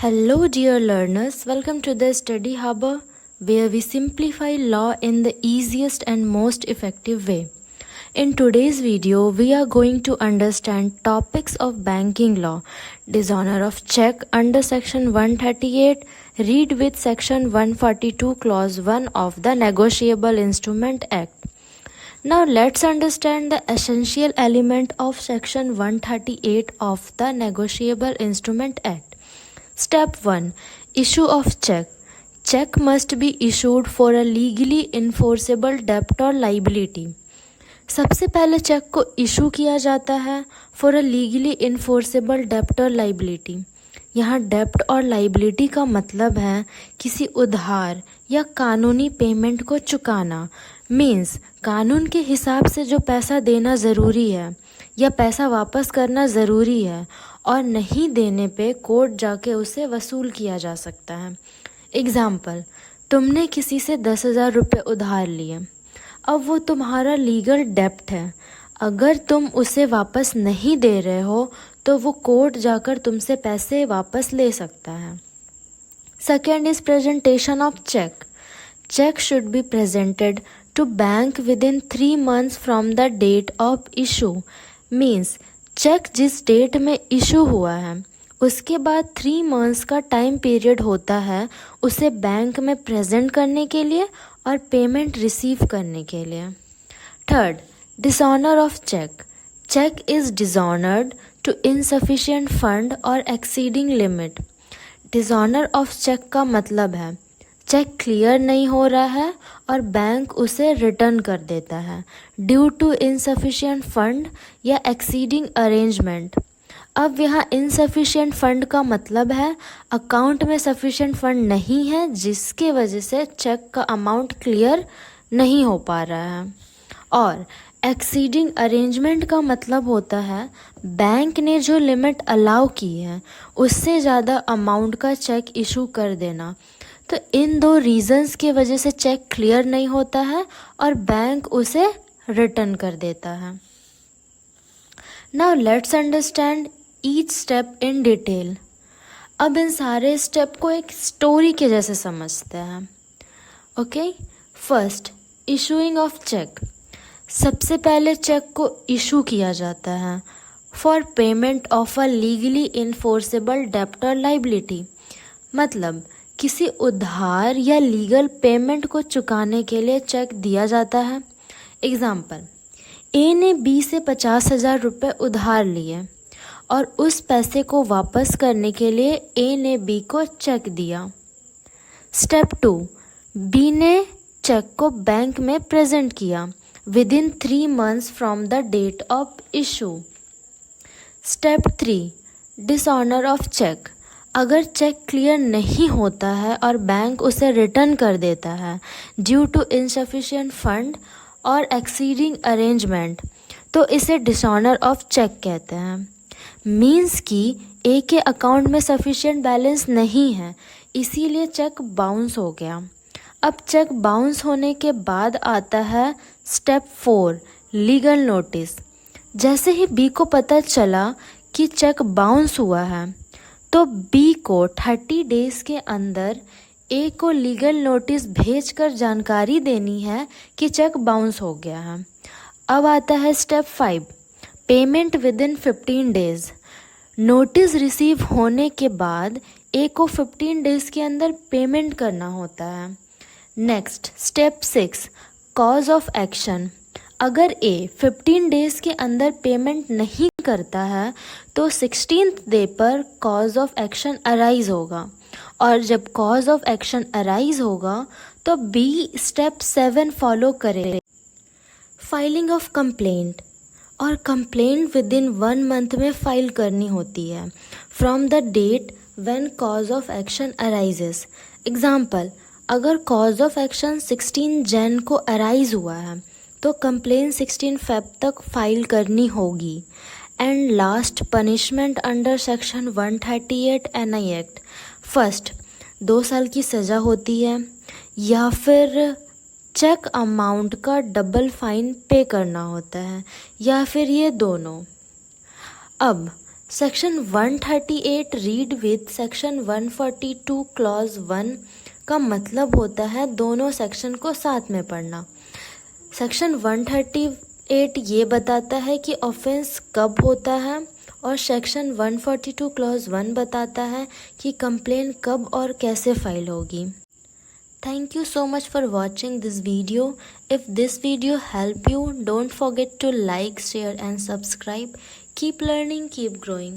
Hello, dear learners. Welcome to the Study Harbor, where we simplify law in the easiest and most effective way. In today's video, we are going to understand topics of banking law, dishonor of check under Section 138, read with Section 142, Clause 1 of the Negotiable Instrument Act. Now let's understand the essential element of Section 138 of the Negotiable Instrument Act. Step 1. Issue of check. Check must be issued for a legally enforceable debt or liability. सबसे पहले cheque को issue किया जाता है for a legally enforceable डेप्ट और liability. यहाँ डेप्ट और लाइबिलिटी का मतलब है किसी उधार या कानूनी पेमेंट को चुकाना. मीन्स कानून के हिसाब से जो पैसा देना ज़रूरी है या पैसा वापस करना ज़रूरी है और नहीं देने पे कोर्ट जाके उसे वसूल किया जा सकता है. एग्ज़ाम्पल, तुमने किसी से 10,000 रुपये उधार लिए. अब वो तुम्हारा लीगल डेप्ट है. अगर तुम उसे वापस नहीं दे रहे हो तो वो कोर्ट जाकर तुमसे पैसे वापस ले सकता है. Second is presentation of cheque. Cheque should be presented to bank within 3 months from the date of issue. Means cheque जिस डेट में इशू हुआ है उसके बाद 3 months का टाइम पीरियड होता है उसे बैंक में प्रेजेंट करने के लिए और पेमेंट रिसीव करने के लिए. Third, dishonour of cheque. Cheque is dishonoured to insufficient fund और exceeding limit. Dishonour of cheque का मतलब है चेक क्लियर नहीं हो रहा है और बैंक उसे रिटर्न कर देता है ड्यू टू इनसफिशिएंट फंड या एक्सीडिंग अरेंजमेंट. अब यहाँ इनसफिशिएंट फंड का मतलब है अकाउंट में सफिशिएंट फंड नहीं है जिसके वजह से चेक का अमाउंट क्लियर नहीं हो पा रहा है. और एक्सीडिंग अरेंजमेंट का मतलब होता है बैंक ने जो लिमिट अलाउ की है उससे ज़्यादा अमाउंट का चेक इशू कर देना. तो इन दो रीज़न्स की वजह से चेक क्लियर नहीं होता है और बैंक उसे रिटर्न कर देता है. Now let's understand each step in detail. अब इन सारे स्टेप को एक स्टोरी के जैसे समझते हैं. Okay, first issuing of cheque. सबसे पहले चेक को इशू किया जाता है for payment of a legally enforceable डेप्ट और लाइबिलिटी. मतलब किसी उधार या लीगल पेमेंट को चुकाने के लिए चेक दिया जाता है. एग्ज़ाम्पल, ए ने बी से 50,000 रुपये उधार लिए और उस पैसे को वापस करने के लिए ए ने बी को चेक दिया. स्टेप 2, बी ने चेक को बैंक में प्रेजेंट किया within 3 months from the date of issue. Step 3, dishonour of cheque. अगर चेक क्लियर नहीं होता है और बैंक उसे रिटर्न कर देता है ड्यू टू इनसफिशिएंट फंड और एक्सीडिंग अरेंजमेंट तो इसे डिसऑनर ऑफ चेक कहते हैं. मीन्स कि ए के अकाउंट में सफिशिएंट बैलेंस नहीं है इसीलिए चेक बाउंस हो गया. अब चेक बाउंस होने के बाद आता है स्टेप 4, लीगल नोटिस. जैसे ही बी को पता चला कि चेक बाउंस हुआ है तो बी को 30 days के अंदर ए को लीगल नोटिस भेजकर जानकारी देनी है कि चेक बाउंस हो गया है. अब आता है step 5, payment with in 15 days. Notice receive होने के बाद ए को 15 days के अंदर पेमेंट करना होता है. Next step 6, cause of action. अगर ए 15 days के अंदर पेमेंट नहीं करता है तो 16th day पर कॉज ऑफ एक्शन अराइज होगा और जब कॉज ऑफ एक्शन अराइज होगा तो बी स्टेप 7 फॉलो करेगा. Filing of complaint. और कंप्लेंट विद इन 1 month में फाइल करनी होती है from the date when cause of action arises. Example, अगर कॉज ऑफ एक्शन 16 Jan को अराइज हुआ है तो कंप्लेन 16 Feb तक फाइल करनी होगी. And last, punishment under section 138 NI act. First, 2 साल की सज़ा होती है या फिर चेक अमाउंट का डबल फाइन पे करना होता है या फिर ये दोनों. अब section 138 read with section 142 clause 1 का मतलब होता है दोनों सेक्शन को साथ में पढ़ना। सेक्शन 138 ये बताता है कि ऑफेंस कब होता है और सेक्शन 142 क्लॉज 1 बताता है कि कंप्लेन कब और कैसे फाइल होगी। Thank you so much for watching this video. If this video helped you, don't forget to like, share and subscribe. Keep learning, keep growing.